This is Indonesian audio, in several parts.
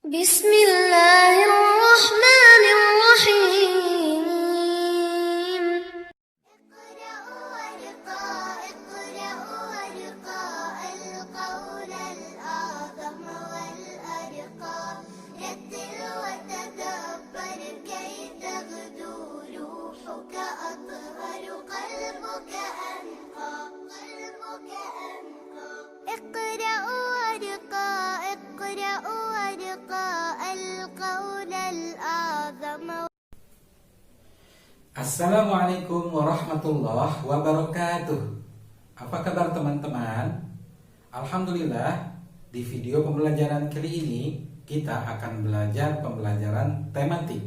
Bismillahirrahmanirrahim. Assalamualaikum warahmatullahi wabarakatuh. Apa kabar teman-teman? Alhamdulillah, di video pembelajaran kali ini kita akan belajar pembelajaran tematik.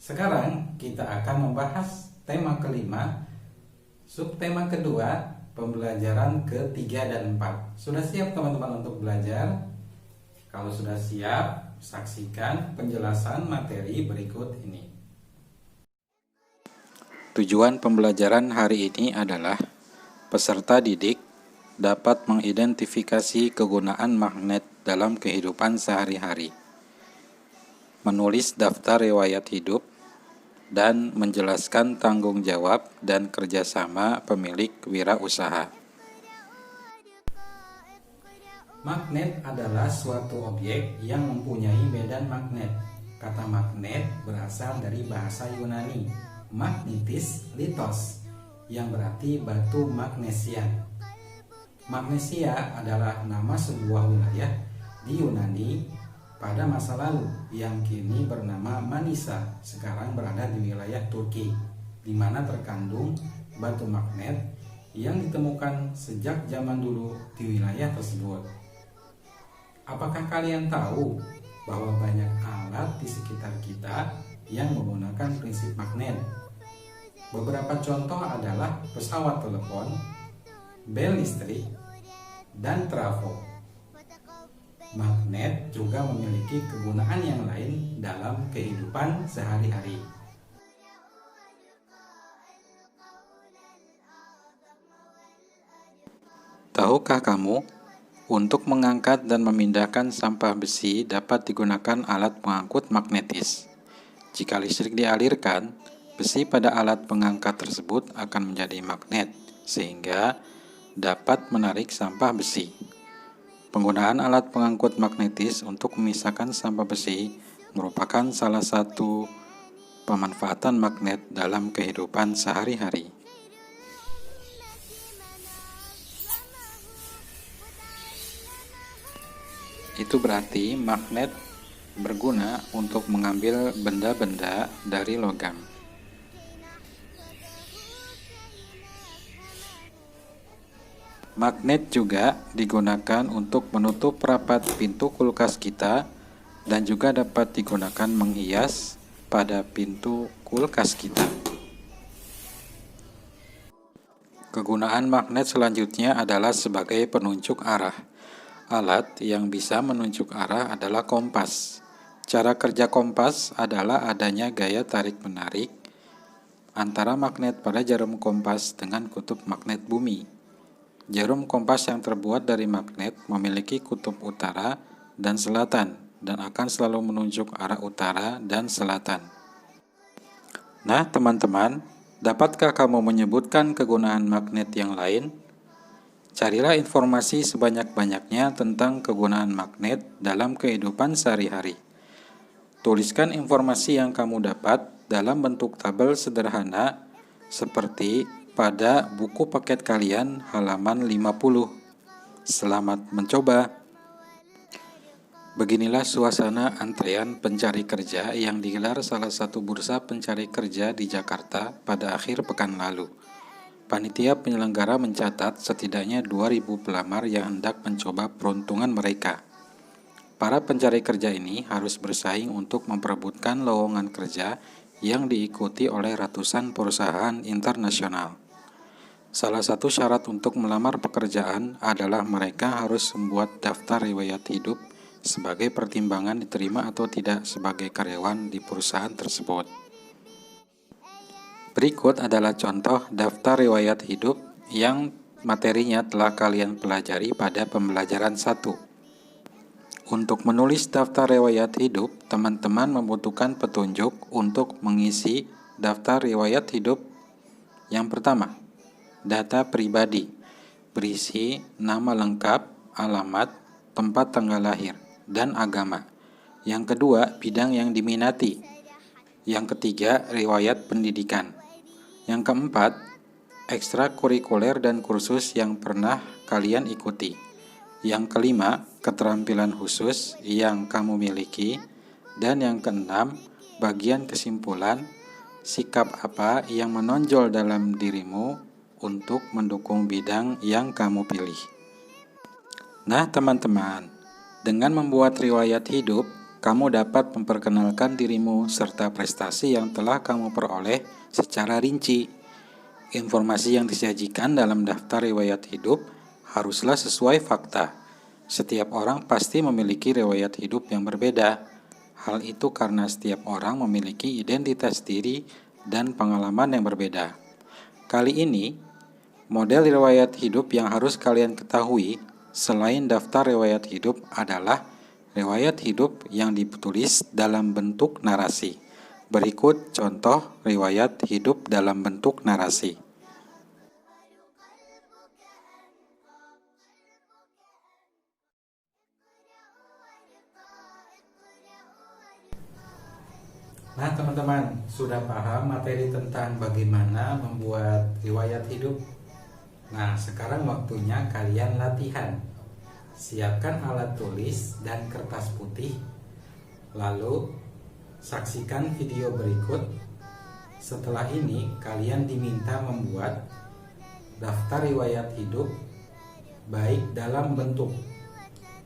Sekarang kita akan membahas tema kelima, subtema kedua, pembelajaran ketiga dan 4. Sudah siap teman-teman untuk belajar? Kalau sudah siap, saksikan penjelasan materi berikut ini. Tujuan pembelajaran hari ini adalah peserta didik dapat mengidentifikasi kegunaan magnet dalam kehidupan sehari-hari, menulis daftar riwayat hidup, dan menjelaskan tanggung jawab dan kerjasama pemilik wirausaha. Magnet adalah suatu objek yang mempunyai medan magnet. Kata magnet berasal dari bahasa Yunani magnetis litos, yang berarti batu magnesia. Magnesia adalah nama sebuah wilayah di Yunani pada masa lalu yang kini bernama Manisa, sekarang berada di wilayah Turki, di mana terkandung batu magnet yang ditemukan sejak zaman dulu di wilayah tersebut. Apakah kalian tahu bahwa banyak alat di sekitar kita yang menggunakan prinsip magnet? Beberapa contoh adalah pesawat telepon, bel listrik, dan trafo. Magnet juga memiliki kegunaan yang lain dalam kehidupan sehari-hari. Tahukah kamu, untuk mengangkat dan memindahkan sampah besi dapat digunakan alat pengangkut magnetis. Jika listrik dialirkan, besi pada alat pengangkat tersebut akan menjadi magnet, sehingga dapat menarik sampah besi. Penggunaan alat pengangkut magnetis untuk memisahkan sampah besi merupakan salah satu pemanfaatan magnet dalam kehidupan sehari-hari. Itu berarti magnet berguna untuk mengambil benda-benda dari logam. Magnet juga digunakan untuk menutup rapat pintu kulkas kita dan juga dapat digunakan menghias pada pintu kulkas kita. Kegunaan magnet selanjutnya adalah sebagai penunjuk arah. Alat yang bisa menunjuk arah adalah kompas. Cara kerja kompas adalah adanya gaya tarik-menarik antara magnet pada jarum kompas dengan kutub magnet bumi. Jarum kompas yang terbuat dari magnet memiliki kutub utara dan selatan dan akan selalu menunjuk arah utara dan selatan. Nah, teman-teman, dapatkah kamu menyebutkan kegunaan magnet yang lain? Carilah informasi sebanyak-banyaknya tentang kegunaan magnet dalam kehidupan sehari-hari. Tuliskan informasi yang kamu dapat dalam bentuk tabel sederhana seperti pada buku paket kalian halaman 50. Selamat mencoba. Beginilah suasana antrean pencari kerja yang digelar salah satu bursa pencari kerja di Jakarta pada akhir pekan lalu. Panitia penyelenggara mencatat setidaknya 2.000 pelamar yang hendak mencoba peruntungan mereka. Para pencari kerja ini harus bersaing untuk memperebutkan lowongan kerja yang diikuti oleh ratusan perusahaan internasional. Salah satu syarat untuk melamar pekerjaan adalah mereka harus membuat daftar riwayat hidup sebagai pertimbangan diterima atau tidak sebagai karyawan di perusahaan tersebut. Berikut adalah contoh daftar riwayat hidup yang materinya telah kalian pelajari pada pembelajaran 1. Untuk menulis daftar riwayat hidup, teman-teman membutuhkan petunjuk untuk mengisi daftar riwayat hidup. Yang pertama, data pribadi, berisi nama lengkap, alamat, tempat tanggal lahir, dan agama. Yang kedua, bidang yang diminati. Yang ketiga, riwayat pendidikan. Yang keempat, ekstrakurikuler dan kursus yang pernah kalian ikuti. Yang kelima, keterampilan khusus yang kamu miliki. Dan yang keenam, bagian kesimpulan, sikap apa yang menonjol dalam dirimu untuk mendukung bidang yang kamu pilih. Nah teman-teman, dengan membuat riwayat hidup, kamu dapat memperkenalkan dirimu serta prestasi yang telah kamu peroleh secara rinci. Informasi yang disajikan dalam daftar riwayat hidup haruslah sesuai fakta. Setiap orang pasti memiliki riwayat hidup yang berbeda. Hal itu karena setiap orang memiliki identitas diri dan pengalaman yang berbeda. Kali ini, model riwayat hidup yang harus kalian ketahui selain daftar riwayat hidup adalah riwayat hidup yang ditulis dalam bentuk narasi. Berikut contoh riwayat hidup dalam bentuk narasi. Nah teman-teman, sudah paham materi tentang bagaimana membuat riwayat hidup? Nah sekarang waktunya kalian latihan. Siapkan alat tulis dan kertas putih. Lalu saksikan video berikut. Setelah ini kalian diminta membuat daftar riwayat hidup baik dalam bentuk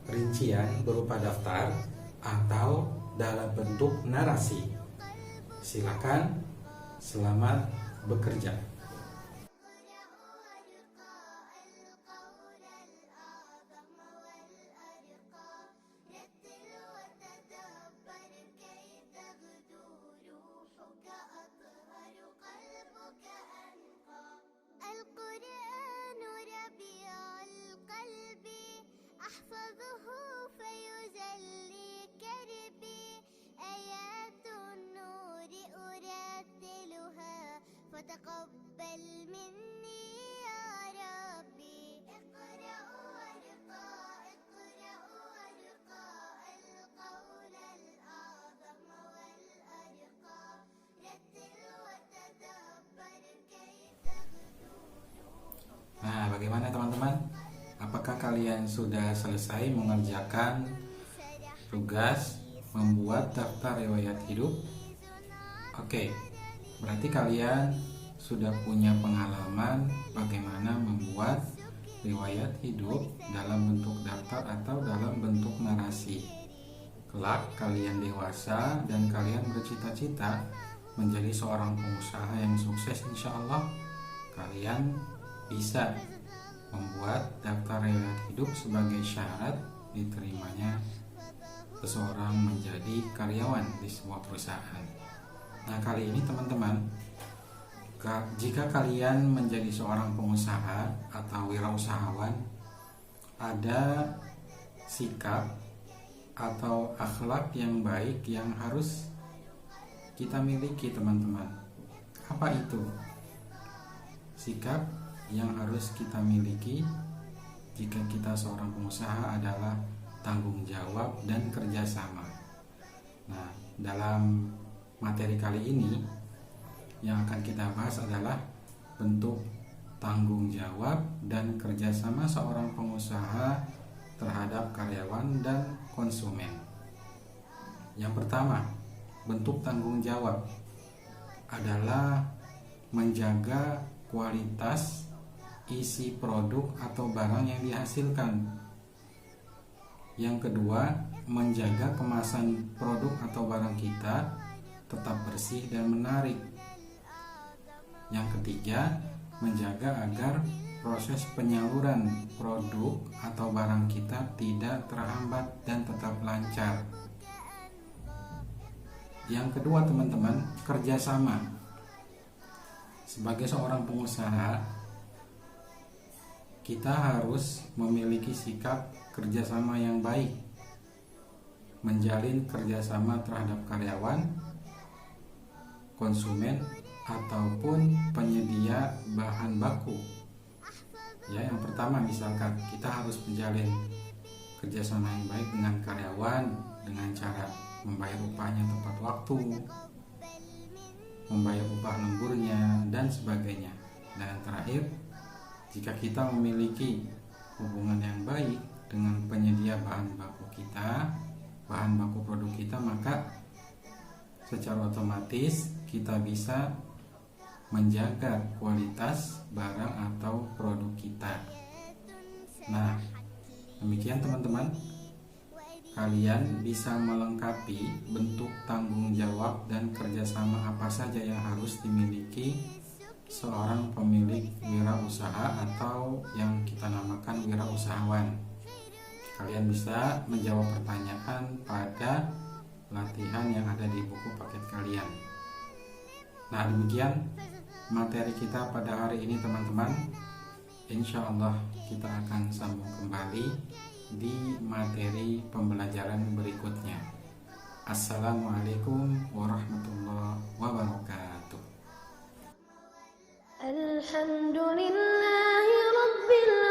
rincian berupa daftar atau dalam bentuk narasi. Silakan, selamat bekerja. فتقبل مني يا ربي اقرأ وارقى اقرأ وارقى القول الأعظم والأرقى رتل وتدبر كي تغدو روحك. Nah, bagaimana teman-teman? Apakah kalian sudah selesai mengerjakan tugas membuat daftar riwayat hidup? Oke, berarti kalian sudah punya pengalaman bagaimana membuat riwayat hidup dalam bentuk daftar atau dalam bentuk narasi. Kelak kalian dewasa dan kalian bercita-cita menjadi seorang pengusaha yang sukses, insya Allah kalian bisa membuat daftar riwayat hidup sebagai syarat diterimanya seseorang menjadi karyawan di sebuah perusahaan. Nah kali ini teman-teman, jika kalian menjadi seorang pengusaha atau wirausahawan, ada sikap atau akhlak yang baik yang harus kita miliki teman-teman. Apa itu? Sikap yang harus kita miliki jika kita seorang pengusaha adalah tanggung jawab dan kerjasama. Nah, dalam materi kali ini yang akan kita bahas adalah bentuk tanggung jawab dan kerjasama seorang pengusaha terhadap karyawan dan konsumen. Yang pertama, bentuk tanggung jawab adalah menjaga kualitas isi produk atau barang yang dihasilkan. Yang kedua, menjaga kemasan produk atau barang kita tetap bersih dan menarik. Yang ketiga, menjaga agar proses penyaluran produk atau barang kita tidak terhambat dan tetap lancar. Yang kedua teman-teman, kerjasama. Sebagai seorang pengusaha, kita harus memiliki sikap kerjasama yang baik. menjalin kerjasama terhadap karyawan, konsumen, ataupun penyedia bahan baku. Ya, yang pertama misalkan kita harus menjalin kerjasama yang baik dengan karyawan dengan cara membayar upahnya tepat waktu, membayar upah lemburnya, dan sebagainya. Dan terakhir, jika kita memiliki hubungan yang baik dengan penyedia bahan baku kita, bahan baku produk kita, maka secara otomatis kita bisa menjaga kualitas barang atau produk kita. Nah, demikian teman-teman, kalian bisa melengkapi bentuk tanggung jawab dan kerjasama apa saja yang harus dimiliki seorang pemilik wirausaha atau yang kita namakan wirausahawan. Kalian bisa menjawab pertanyaan pada latihan yang ada di buku paket kalian. Nah, demikian materi kita pada hari ini teman-teman. Insya Allah kita akan sambung kembali di materi pembelajaran berikutnya. Assalamualaikum warahmatullahi wabarakatuh. Alhamdulillahi Rabbil